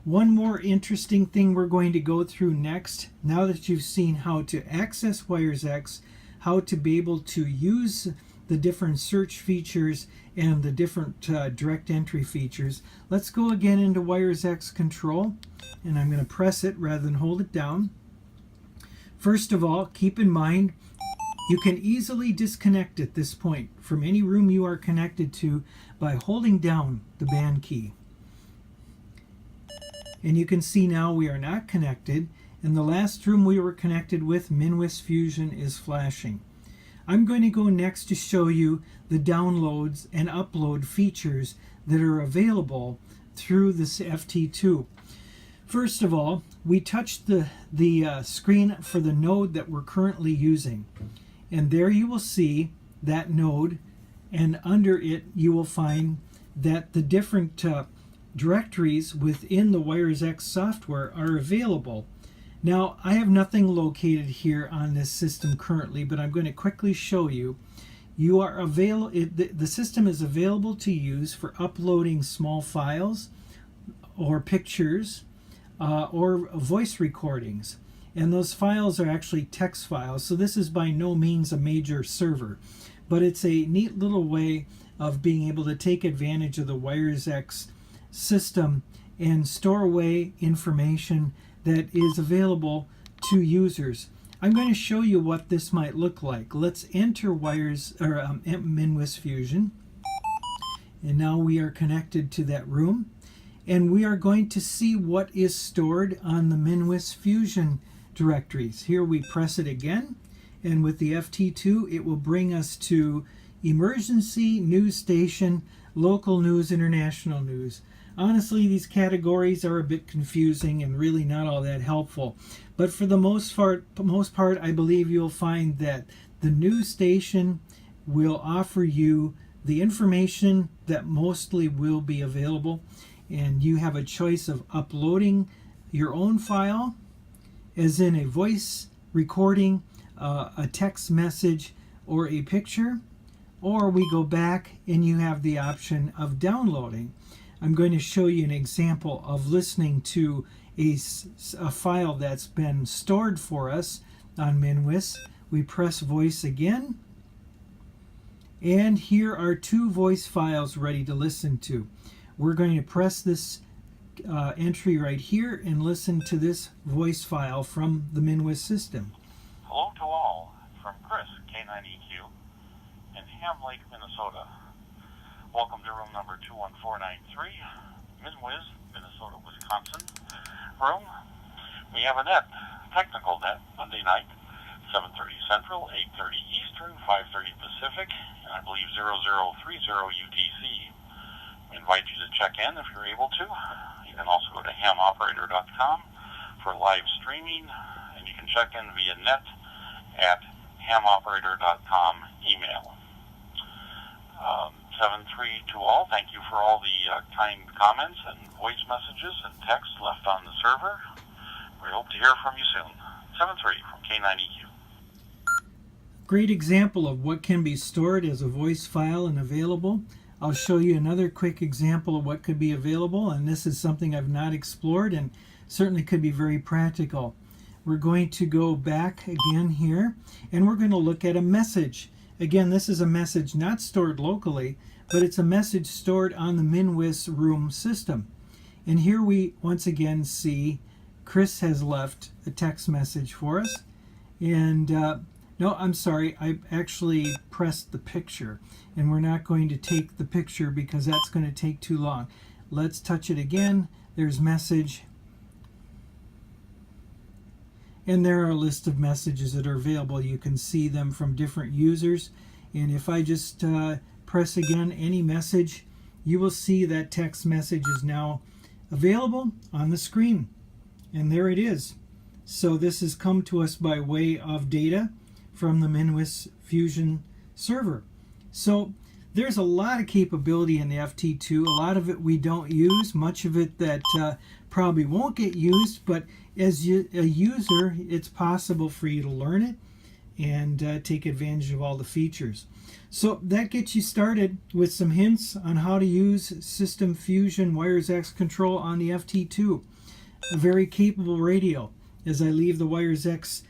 One more interesting thing we're going to go through next, now that you've seen how to access WiresX, how to be able to use the different search features and the different direct entry features. Let's go again into WiresX control, and I'm going to press it rather than hold it down. First of all, keep in mind you can easily disconnect at this point from any room you are connected to by holding down the band key. And you can see now we are not connected, and the last room we were connected with, MinWis Fusion, is flashing. I'm going to go next to show you the downloads and upload features that are available through this FT2. First of all, we touched the screen for the node that we're currently using. And there you will see that node, and under it you will find that the different directories within the WiresX software are available. Now, I have nothing located here on this system currently, but I'm going to quickly show you. The system is available to use for uploading small files or pictures or voice recordings. And those files are actually text files, so this is by no means a major server. But it's a neat little way of being able to take advantage of the WiresX system and store away information that is available to users. I'm going to show you what this might look like. Let's enter MinWis Fusion. And now we are connected to that room. And we are going to see what is stored on the MinWis Fusion directories. Here we press it again, and with the FT2 it will bring us to emergency, news station, local news, international news. Honestly, these categories are a bit confusing and really not all that helpful, but for the most part I believe you'll find that the news station will offer you the information that mostly will be available, and you have a choice of uploading your own file, as in a voice recording, a text message, or a picture, or we go back and you have the option of downloading. I'm going to show you an example of listening to a file that's been stored for us on MinWis. We press voice again, and here are two voice files ready to listen to. We're going to press this entry right here and listen to this voice file from the MinWis system. Hello to all, from Chris, K9EQ, in Ham Lake, Minnesota. Welcome to room number 21493, MinWis, Minnesota, Wisconsin room. We have a technical net, Monday night, 7:30 Central, 8:30 Eastern, 5:30 Pacific, and I believe 0030 UTC. We invite you to check in if you're able to. You can also go to hamoperator.com for live streaming, and you can check in via net at hamoperator.com email. 7-3 to all. Thank you for all the kind comments and voice messages and text left on the server. We hope to hear from you soon. 7-3 from K9EQ. Great example of what can be stored as a voice file and available. I'll show you another quick example of what could be available, and this is something I've not explored and certainly could be very practical. We're going to go back again here, and we're going to look at a message. Again, this is a message not stored locally, but it's a message stored on the MinWis room system. And here we once again see Chris has left a text message for us. And no, I'm sorry, I actually pressed the picture, and we're not going to take the picture because that's going to take too long. Let's touch it again. There's message. And there are a list of messages that are available. You can see them from different users. And if I just press again any message, you will see that text message is now available on the screen. And there it is. So this has come to us by way of data from the MinWis Fusion server. So there's a lot of capability in the FT2. A lot of it we don't use, much of it that probably won't get used, but as a user, it's possible for you to learn it and take advantage of all the features. So that gets you started with some hints on how to use System Fusion Wires X control on the FT2. A very capable radio. As I leave the Wires X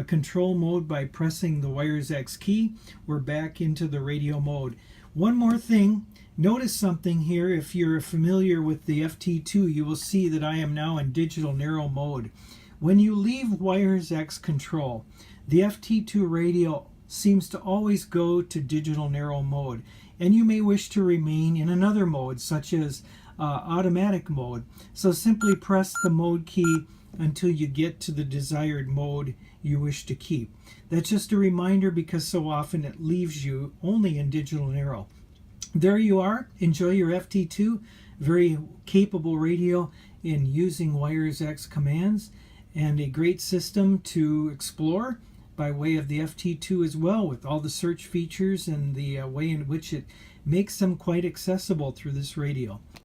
control mode by pressing the Wires X key, we're back into the radio mode. One more thing, notice something here. If you're familiar with the FT2, you will see that I am now in digital narrow mode. When you leave Wires X control, the FT2 radio seems to always go to digital narrow mode, and you may wish to remain in another mode, such as automatic mode. So simply press the mode key until you get to the desired mode you wish to keep. That's just a reminder, because so often it leaves you only in digital narrow. There you are. Enjoy your FT2. Very capable radio in using Wires X commands, and a great system to explore by way of the FT2 as well, with all the search features and the way in which it makes them quite accessible through this radio.